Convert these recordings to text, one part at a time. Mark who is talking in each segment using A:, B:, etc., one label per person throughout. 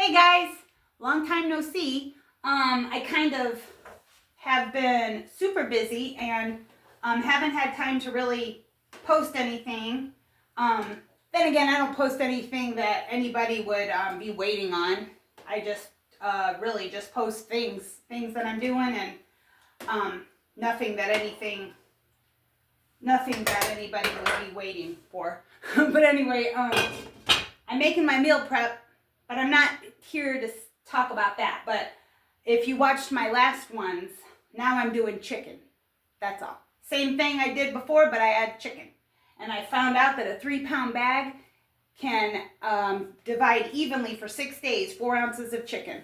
A: Hey guys, long time no see. I kind of have been super busy and haven't had time to really post anything. Then again, I don't post anything that anybody would be waiting on. I just really just post things that I'm doing, and nothing that anybody would be waiting for. But anyway, I'm making my meal prep, but I'm not here to talk about that. But if you watched my last ones, now I'm doing chicken. That's all. Same thing I did before, but I add chicken. And I found out that a 3-pound bag can divide evenly for 6 days, 4 ounces of chicken.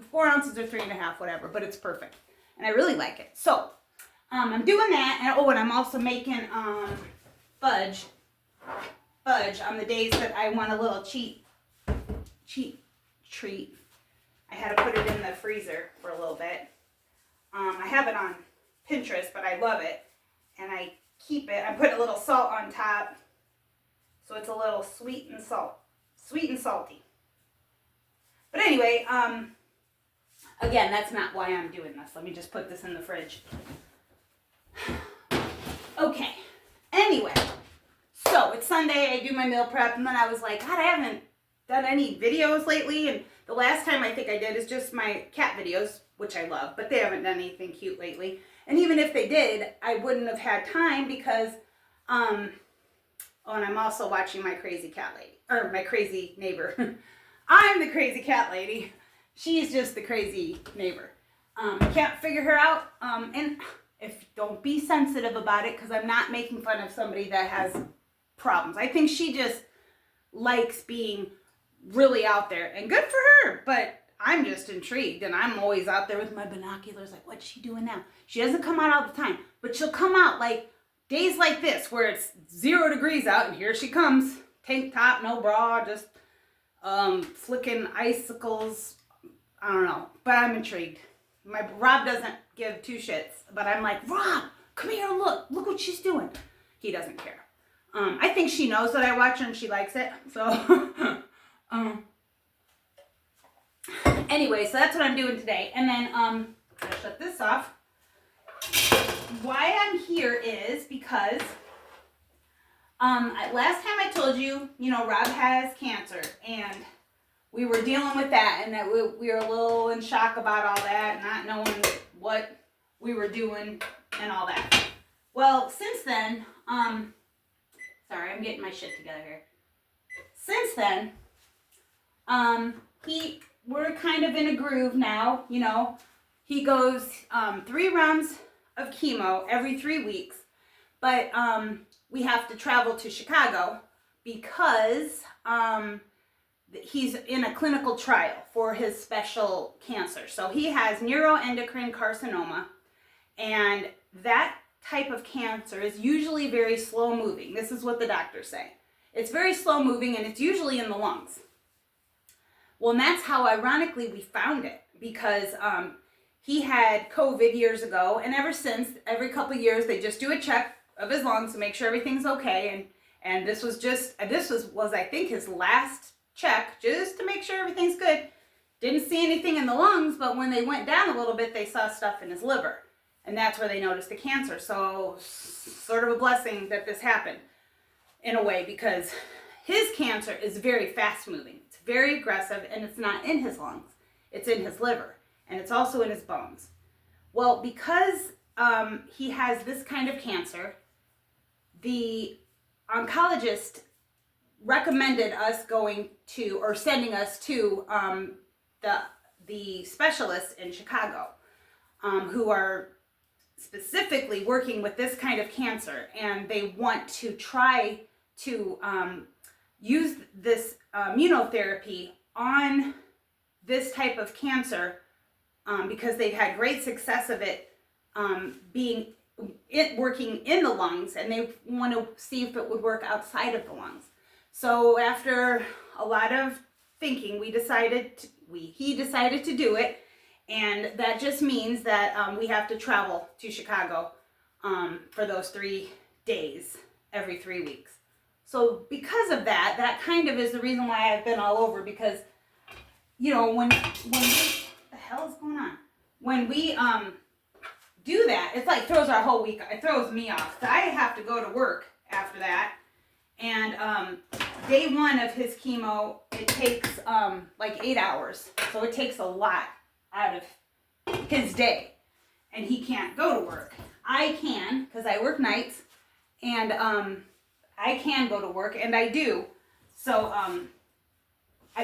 A: 4 ounces or 3.5, whatever, but it's perfect. And I really like it. So I'm doing that. And I'm also making fudge on the days that I want a little cheat treat. I had to put it in the freezer for a little bit. I have it on Pinterest, but I love it, and I keep it. I put a little salt on top, so it's a little sweet and salty. But anyway, again, that's not why I'm doing this. Let me just put this in the fridge. Okay. Anyway, so it's Sunday. I do my meal prep, and then I was like, God, I haven't done any videos lately, and the last time I think I did is just my cat videos, which I love, but they haven't done anything cute lately. And even if they did, I wouldn't have had time because, and I'm also watching my crazy cat lady, or my crazy neighbor. I'm the crazy cat lady. She's just the crazy neighbor. I can't figure her out, and don't be sensitive about it, because I'm not making fun of somebody that has problems. I think she just likes being really out there, and good for her, but I'm just intrigued, and I'm always out there with my binoculars like, what's she doing now? She doesn't come out all the time, but she'll come out like days like this where it's 0 degrees out, and here she comes, tank top, no bra, just flicking icicles. I don't know, but I'm intrigued. Rob doesn't give 2 shits, but I'm like, Rob, come here and look what she's doing. He doesn't care. I think she knows that I watch her and she likes it, so anyway, so that's what I'm doing today. And then I'll shut this off. Why I'm here is because last time I told you, Rob has cancer, and we were dealing with that, and that we were a little in shock about all that, not knowing what we were doing and all that. Well, since then, sorry, I'm getting my shit together here. Since then, we're kind of in a groove now, He goes 3 rounds of chemo every 3 weeks, but we have to travel to Chicago because he's in a clinical trial for his special cancer. So he has neuroendocrine carcinoma, and that type of cancer is usually very slow moving. This is what the doctors say. It's very slow moving, and it's usually in the lungs. Well, and that's how, ironically, we found it, because he had COVID years ago, and ever since, every couple of years, they just do a check of his lungs to make sure everything's okay, and this was I think his last check, just to make sure everything's good. Didn't see anything in the lungs, but when they went down a little bit, they saw stuff in his liver, and that's where they noticed the cancer. So, sort of a blessing that this happened, in a way, because his cancer is very fast moving. It's very aggressive, and it's not in his lungs. It's in his liver, and it's also in his bones. Well, because he has this kind of cancer, the oncologist recommended us sending us to the specialists in Chicago, who are specifically working with this kind of cancer, and they want to try to use this immunotherapy on this type of cancer, because they've had great success of it working in the lungs, and they want to see if it would work outside of the lungs. So after a lot of thinking, he decided to do it, and that just means that we have to travel to Chicago for those 3 days every 3 weeks. So because of that, that kind of is the reason why I've been all over, because you know, when we, what the hell is going on? When we do that, it's like throws our whole week. It throws me off. So I have to go to work after that. And day one of his chemo, it takes like 8 hours. So it takes a lot out of his day. And he can't go to work. I can, because I work nights. And I can go to work, and I do. So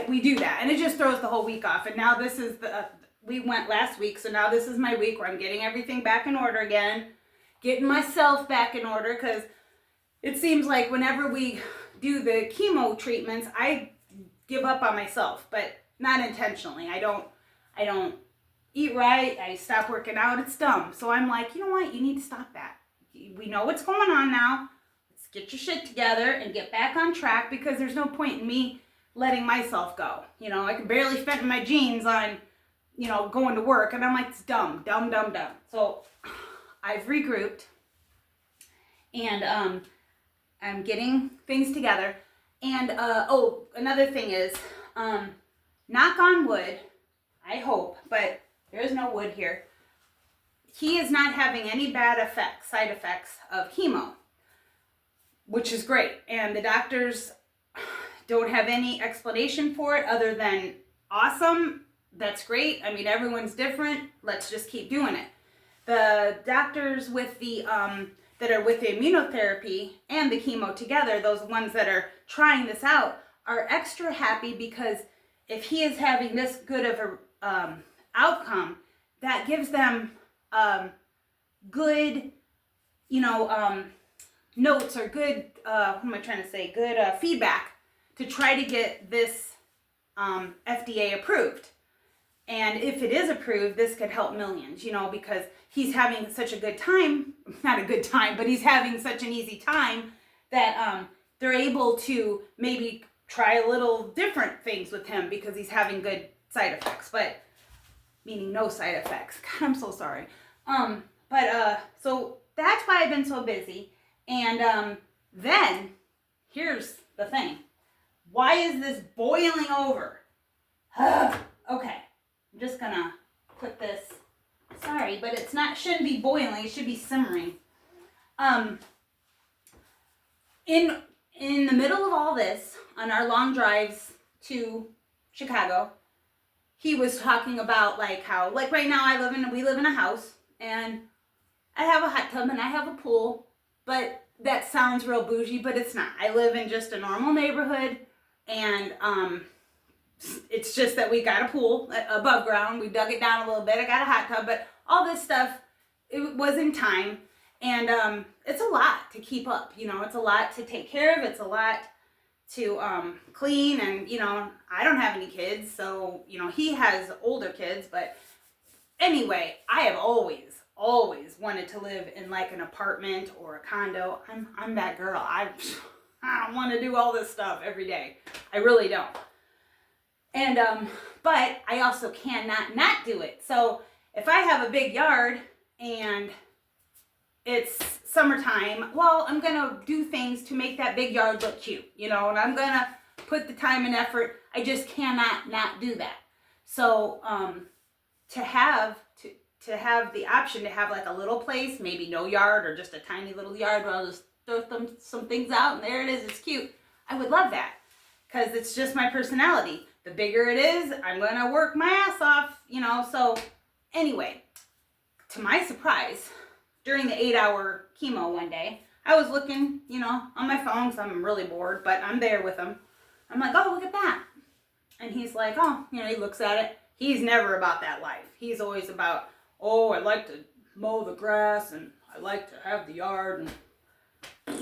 A: we do that. And it just throws the whole week off. And now this is we went last week, so now this is my week where I'm getting everything back in order again. Getting myself back in order, because it seems like whenever we do the chemo treatments, I give up on myself, but not intentionally. I don't eat right. I stop working out. It's dumb. So I'm like, you know what? You need to stop that. We know what's going on now. Let's get your shit together and get back on track, because there's no point in me letting myself go. You know, I can barely fit in my jeans on, you know, going to work, and I'm like, it's dumb. So I've regrouped, and I'm getting things together. And another thing is, knock on wood, I hope, but there's no wood here. He is not having any side effects of chemo, which is great. And the doctors don't have any explanation for it other than awesome. That's great. I mean, everyone's different. Let's just keep doing it. The doctors with the that are with the immunotherapy and the chemo together, those ones that are trying this out, are extra happy, because if he is having this good of a outcome, that gives them good, you know, notes, or good, what am I trying to say? Good feedback to try to get this FDA approved. And if it is approved, this could help millions, you know, because he's having such a good time, not a good time, but he's having such an easy time that they're able to maybe try a little different things with him, because he's having good side effects, but meaning no side effects. God, I'm so sorry. So that's why I've been so busy. And then here's the thing. Why is this boiling over? Okay. I'm just gonna put this, sorry, but it's not, shouldn't be boiling, it should be simmering. In the middle of all this, on our long drives to Chicago, he was talking about like how, like right now we live in a house, and I have a hot tub and I have a pool, but that sounds real bougie, but it's not. I live in just a normal neighborhood, and it's just that we got a pool above ground. We dug it down a little bit. I got a hot tub, but all this stuff, it was in time. And it's a lot to keep up, you know, it's a lot to take care of. It's a lot to clean. And, you know, I don't have any kids, so, you know, he has older kids. But anyway, I have always wanted to live in like an apartment or a condo. I'm that girl. I don't want to do all this stuff every day. I really don't. And, but I also cannot not do it. So if I have a big yard and it's summertime, well, I'm going to do things to make that big yard look cute, you know, and I'm going to put the time and effort. I just cannot not do that. So, to have the option to have like a little place, maybe no yard or just a tiny little yard where I'll just throw some things out and there it is, it's cute. I would love that, because it's just my personality. The bigger it is, I'm going to work my ass off, you know. So anyway, to my surprise, during the 8-hour chemo one day, I was looking, you know, on my phone because I'm really bored, but I'm there with him. I'm like, oh, look at that. And he's like, oh, you know, he looks at it. He's never about that life. He's always about, oh, I like to mow the grass and I like to have the yard. And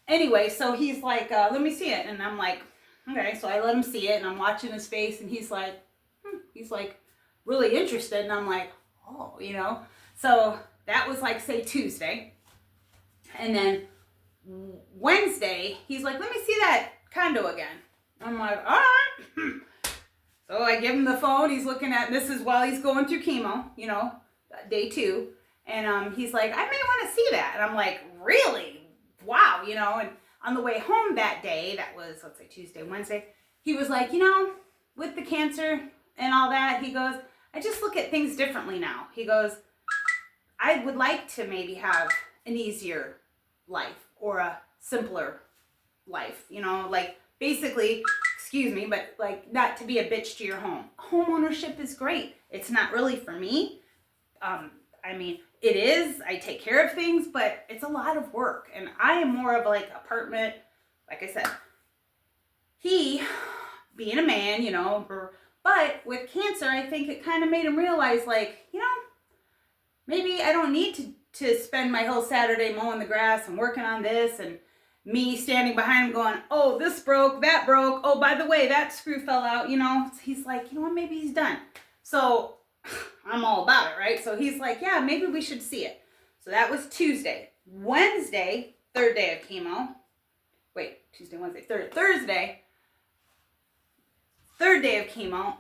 A: anyway, so he's like, let me see it. And I'm like, okay. So I let him see it, and I'm watching his face, and he's like really interested. And I'm like, oh, you know. So that was like, say, Tuesday. And then Wednesday, he's like, let me see that condo again. I'm like, all right. So I give him the phone. He's looking at, this is while he's going through chemo, you know, day 2. And he's like, I may want to see that. And I'm like, really? Wow, you know. And on the way home that day, that was, let's say Tuesday, Wednesday, he was like, you know, with the cancer, and all that. He goes, I just look at things differently now. He goes, I would like to maybe have an easier life or a simpler life, you know, like basically, excuse me, but like not to be a bitch to your home. Home ownership is great. It's not really for me. I mean, it is. I take care of things, but it's a lot of work. And I am more of like apartment, like I said. He, being a man, you know, but with cancer, I think it kind of made him realize, like, you know, maybe I don't need to spend my whole Saturday mowing the grass and working on this, and me standing behind him going, oh, this broke, that broke. Oh, by the way, that screw fell out, you know. He's like, you know what, maybe he's done. So I'm all about it, right? So he's like, yeah, maybe we should see it. So that was Tuesday. Wednesday, third day of chemo. Wait, Tuesday, Wednesday, Thursday, third day of chemo.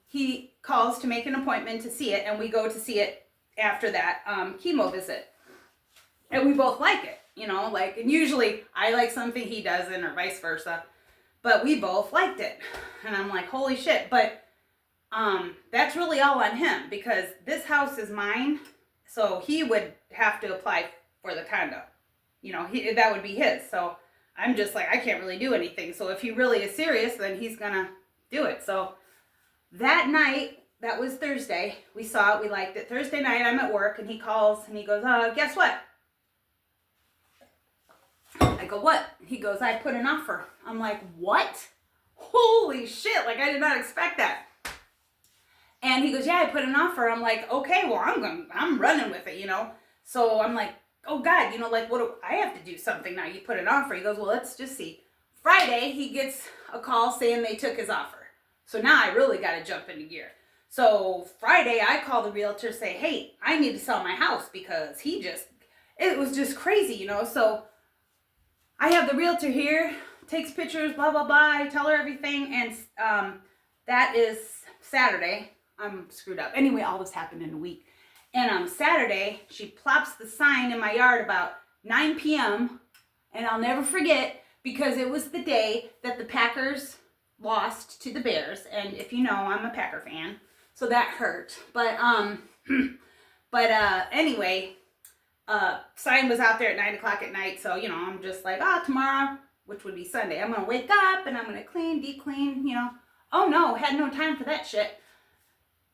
A: He calls to make an appointment to see it, and we go to see it after that chemo visit. And we both like it, you know, like, and usually I like something he doesn't or vice versa, but we both liked it. And I'm like, holy shit. But that's really all on him, because this house is mine. So he would have to apply for the condo, you know, that would be his. So I'm just like, I can't really do anything. So if he really is serious, then he's gonna do it. So that night, that was Thursday, we saw it, we liked it. Thursday night, I'm at work, and he calls and he goes, guess what? I go, what? He goes, I put an offer. I'm like, what? Holy shit, like I did not expect that. And he goes, yeah, I put an offer. I'm like, okay, well, I'm running with it, you know? So I'm like, oh God, you know, like, what do I have to do something now? You put an offer. He goes, well, let's just see. Friday, he gets a call saying they took his offer. So now I really got to jump into gear. So Friday, I call the realtor, say, hey, I need to sell my house, because it was just crazy, you know? So I have the realtor here, takes pictures, blah, blah, blah. I tell her everything. And that is Saturday. I'm screwed up. Anyway, all this happened in a week. And on Saturday, she plops the sign in my yard about 9 p.m. And I'll never forget, because it was the day that the Packers lost to the Bears. And if you know, I'm a Packer fan. So that hurt. But anyway, sign was out there at 9 o'clock at night. So, you know, I'm just like, tomorrow, which would be Sunday, I'm going to wake up and I'm going to clean, deep clean, you know. Oh no, had no time for that shit.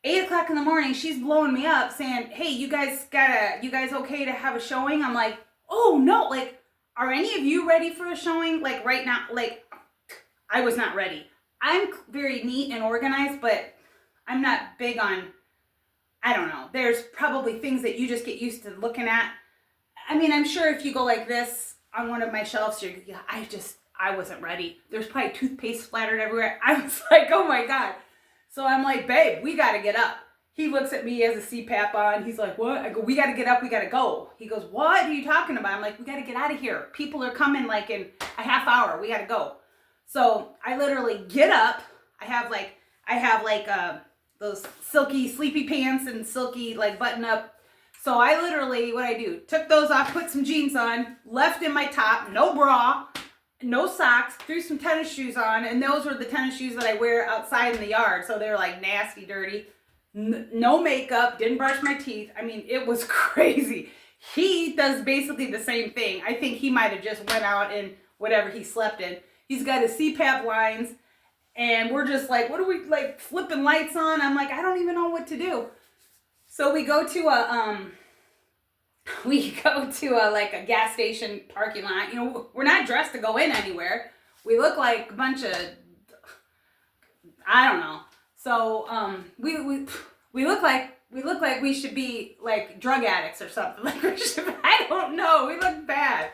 A: 8 o'clock in the morning, she's blowing me up saying, hey, you guys okay to have a showing? I'm like, oh no, like, are any of you ready for a showing? Like right now, like, I was not ready. I'm very neat and organized, but I'm not big on, I don't know. There's probably things that you just get used to looking at. I mean, I'm sure if you go like this on one of my shelves, I wasn't ready. There's probably toothpaste splattered everywhere. I was like, oh my God. So I'm like, babe, we got to get up. He looks at me as a CPAP on. He's like, what? I go, we got to get up. We got to go. He goes, what are you talking about? I'm like, we got to get out of here. People are coming like in a half hour. We got to go. So I literally get up. I have like those silky sleepy pants and silky like button up. So I literally, what I do, took those off, put some jeans on, left in my top, no bra, no socks, threw some tennis shoes on, and those were the tennis shoes that I wear outside in the yard. So they're like nasty, dirty, no makeup, didn't brush my teeth. I mean, it was crazy. He does basically the same thing. I think he might have just went out in whatever he slept in. He's got his CPAP lines, and we're just like, what are we, like, flipping lights on? I'm like, I don't even know what to do. So we go to a gas station parking lot. You know, we're not dressed to go in anywhere. We look like a bunch of, I don't know. So we look like we should be like drug addicts or something. Like I don't know. We look bad.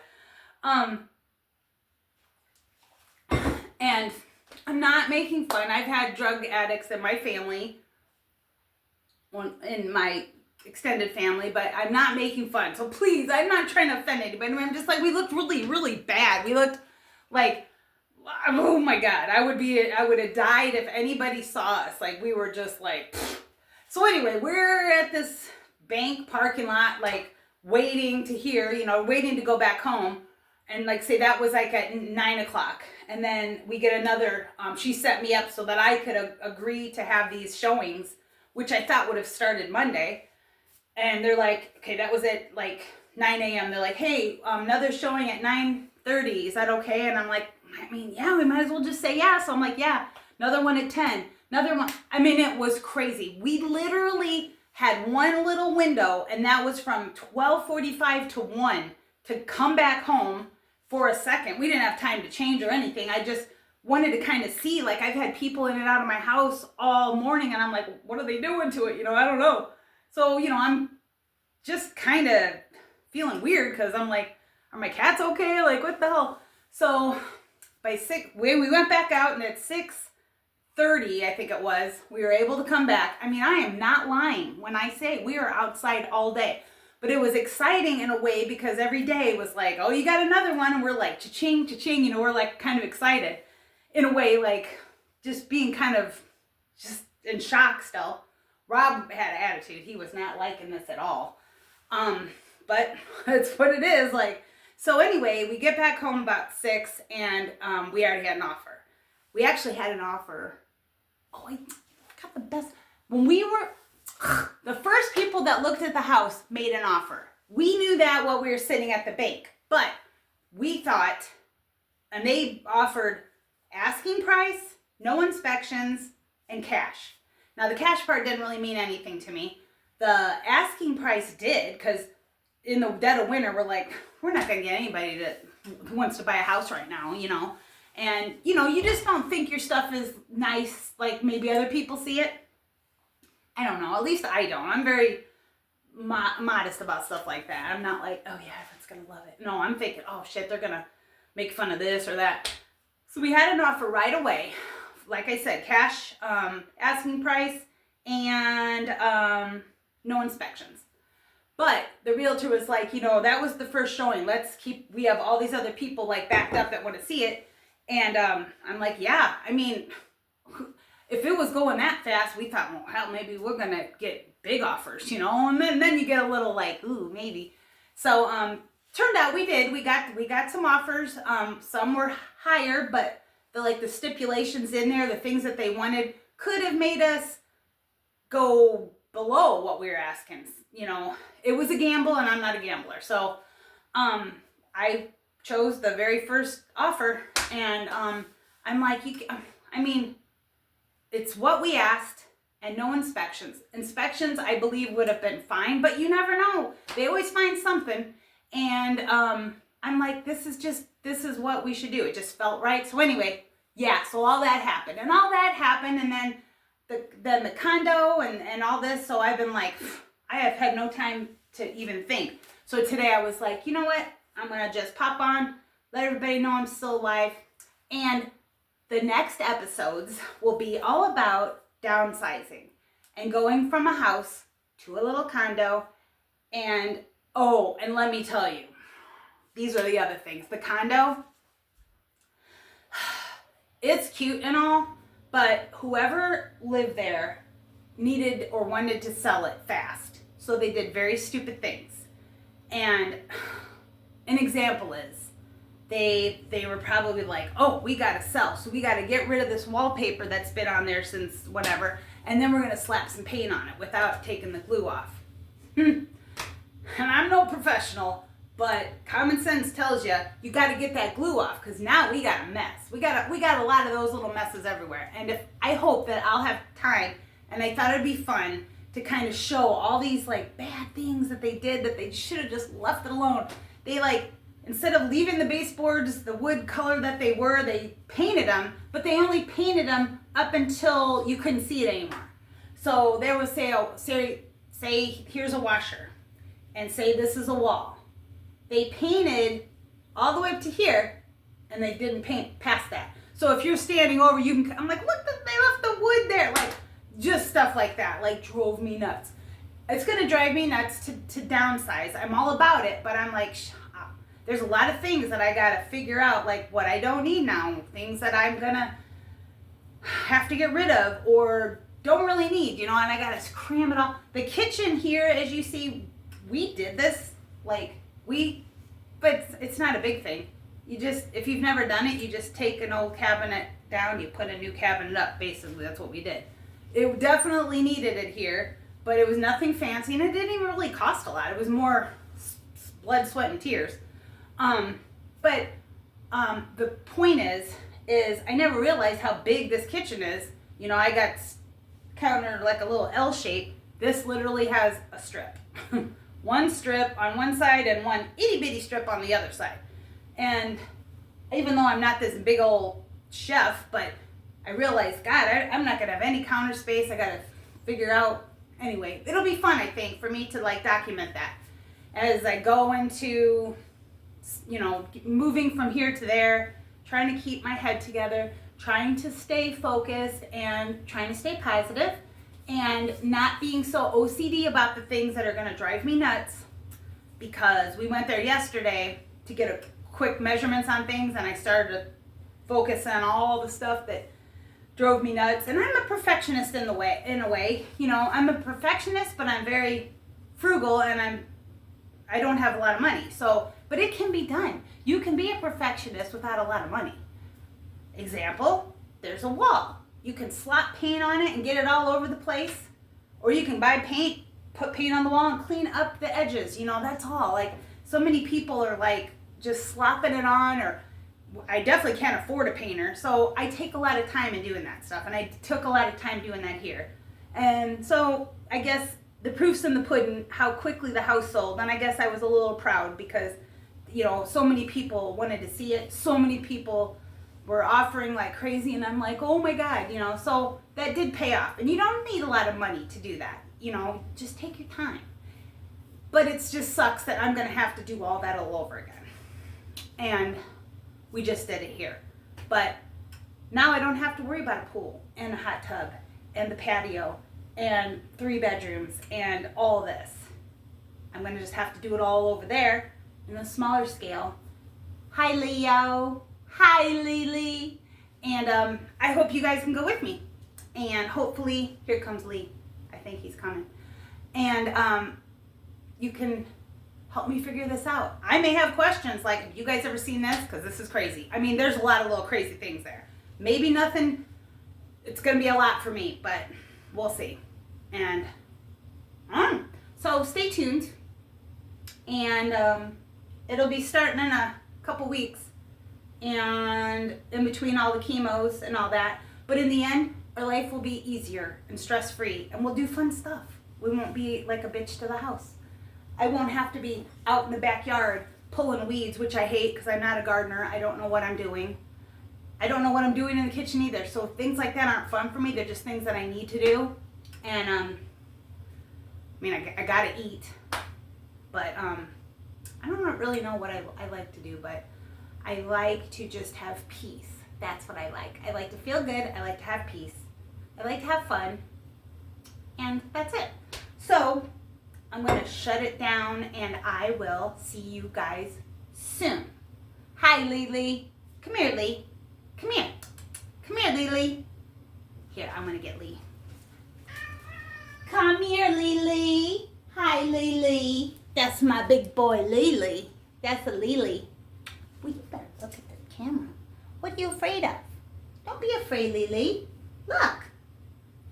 A: And I'm not making fun. I've had drug addicts in my family, in my extended family, but I'm not making fun. So please, I'm not trying to offend anybody. I'm just like, we looked really, really bad. We looked like, oh my God, I would have died if anybody saw us. Like, we were just like, pfft. So anyway, we're at this bank parking lot, like waiting to go back home. And like say that was like at 9 o'clock. And then we get another, she set me up so that I could agree to have these showings, which I thought would have started Monday. And they're like, okay, that was at like 9 a.m. They're like, hey, another showing at 9:30. Is that okay? And I'm like, I mean, yeah, we might as well just say yeah. So I'm like, yeah, another one at 10, another one. I mean, it was crazy. We literally had one little window, and that was from 12:45 to 1 to come back home for a second. We didn't have time to change or anything. I just wanted to kind of see, like I've had people in and out of my house all morning, and I'm like, what are they doing to it? You know, I don't know. So, you know, I'm just kind of feeling weird because I'm like, are my cats okay? Like, what the hell? So by 6, we went back out, and at 6:30, I think it was, we were able to come back. I mean, I am not lying when I say we were outside all day. But it was exciting in a way because every day was like, oh, you got another one. And we're like, cha-ching, cha-ching. You know, we're like kind of excited in a way, like just being kind of just in shock still. Rob had an attitude. He was not liking this at all. But it's what it is. Like, so anyway, we get back home about 6 and we already had an offer. We actually had an offer. Oh, I got the best. When we were, the first people that looked at the house made an offer. We knew that while we were sitting at the bank, but we thought, and they offered asking price, no inspections, and cash. Now the cash part didn't really mean anything to me. The asking price did, because in the dead of winter, we're like, we're not going to get anybody who wants to buy a house right now, you know. And, you know, you just don't think your stuff is nice like maybe other people see it. I don't know. At least I don't. I'm very modest about stuff like that. I'm not like, oh yeah, everyone's going to love it. No, I'm thinking, oh shit, they're going to make fun of this or that. So we had an offer right away. Like I said, cash, asking price, and no inspections. But the realtor was like, you know, that was the first showing. We have all these other people like backed up that want to see it. And I'm like, yeah, I mean, if it was going that fast, we thought, well, hell, maybe we're going to get big offers, you know, and then you get a little like, ooh, maybe. So turned out we did. We got some offers. Some were higher, but the stipulations in there, the things that they wanted could have made us go below what we were asking. You know, it was a gamble, and I'm not a gambler. So I chose the very first offer, and I'm like, I mean, it's what we asked, and no inspections. Inspections, I believe, would have been fine, but you never know. They always find something, and I'm like, this is what we should do. It just felt right. So anyway, yeah, so all that happened, and then the condo and all this. So I've been like, I have had no time to even think. So today I was like, you know what? I'm going to just pop on, let everybody know I'm still alive. And the next episodes will be all about downsizing and going from a house to a little condo. And, oh, and let me tell you, these are the other things. The condo, it's cute and all, but whoever lived there needed or wanted to sell it fast. So they did very stupid things. And an example is they were probably like, oh, we got to sell. So we got to get rid of this wallpaper that's been on there since whatever. And then we're going to slap some paint on it without taking the glue off. And I'm no professional, but common sense tells you got to get that glue off, because now we got a mess. We got a lot of those little messes everywhere. And I hope that I'll have time, and I thought it'd be fun to kind of show all these like bad things that they did that they should have just left it alone. They instead of leaving the baseboards the wood color that they were, they painted them, but they only painted them up until you couldn't see it anymore. So they would say here's a washer, and say this is a wall. They painted all the way up to here, and they didn't paint past that. So if you're standing over, I'm like, look, they left the wood there. Like, just stuff like that, like, drove me nuts. It's going to drive me nuts to downsize. I'm all about it, but I'm like, there's a lot of things that I got to figure out, like what I don't need now, things that I'm going to have to get rid of or don't really need, you know, and I got to cram it all. The kitchen here, as you see, we did this, like, we but it's not a big thing. You just, if you've never done it, you just take an old cabinet down, you put a new cabinet up. Basically, that's what we did. It definitely needed it here, but it was nothing fancy, and it didn't even really cost a lot. It was more blood, sweat, and tears. But the point is I never realized how big this kitchen is. You know, I got counter like a little L shape. This literally has a strip. One strip on one side and one itty bitty strip on the other side. And even though I'm not this big old chef, but I realized, God, I'm not gonna have any counter space. I gotta figure out, anyway, it'll be fun, I think, for me to like document that as I go into, you know, moving from here to there, trying to keep my head together, trying to stay focused and trying to stay positive, and not being so OCD about the things that are going to drive me nuts, because we went there yesterday to get a quick measurements on things, and I started to focus on all the stuff that drove me nuts. And I'm a perfectionist in a way, you know, I'm a perfectionist, but I'm very frugal, and I don't have a lot of money. So, but it can be done. You can be a perfectionist without a lot of money. Example, there's a wall. You can slap paint on it and get it all over the place. Or you can buy paint, put paint on the wall and clean up the edges. You know, that's all. Like, so many people are like just slopping it on, or I definitely can't afford a painter. So I take a lot of time in doing that stuff. And I took a lot of time doing that here. And so I guess the proof's in the pudding, how quickly the house sold. And I guess I was a little proud because, you know, so many people wanted to see it. So many people were offering like crazy, and I'm like, oh my God, you know, so that did pay off. And you don't need a lot of money to do that, you know, just take your time. But it just sucks that I'm going to have to do all that all over again. And we just did it here. But now I don't have to worry about a pool and a hot tub and the patio and 3 bedrooms and all this. I'm going to just have to do it all over there in a smaller scale. Hi, Leo. Hi, Lily. And I hope you guys can go with me. And hopefully, here comes Lee. I think he's coming. And you can help me figure this out. I may have questions like, have you guys ever seen this? Because this is crazy. I mean, there's a lot of little crazy things there. Maybe nothing, it's going to be a lot for me, but we'll see. And so stay tuned. And it'll be starting in a couple weeks. And in between all the chemos and all that. But in the end, our life will be easier and stress-free. And we'll do fun stuff. We won't be like a bitch to the house. I won't have to be out in the backyard pulling weeds, which I hate because I'm not a gardener. I don't know what I'm doing. I don't know what I'm doing in the kitchen either. So things like that aren't fun for me. They're just things that I need to do. And, I mean, I gotta eat. But, I don't really know what I like to do, but I like to just have peace. That's what I like. I like to feel good. I like to have peace. I like to have fun. And that's it. So, I'm going to shut it down, and I will see you guys soon. Hi, Lily. Come here, Lee. Come here. Come here, Lily. Here, I'm going to get Lee. Come here, Lily. Hi, Lily. That's my big boy, Lily. That's a Lily. Well, you better look at the camera. What are you afraid of? Don't be afraid, Lily. Look.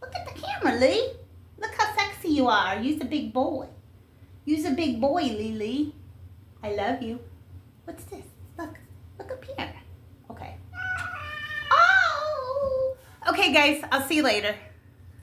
A: Look at the camera, Lee. Look how sexy you are. You're a big boy. You're a big boy, Lily. I love you. What's this? Look. Look up here. Okay. Oh! Okay, guys. I'll see you later.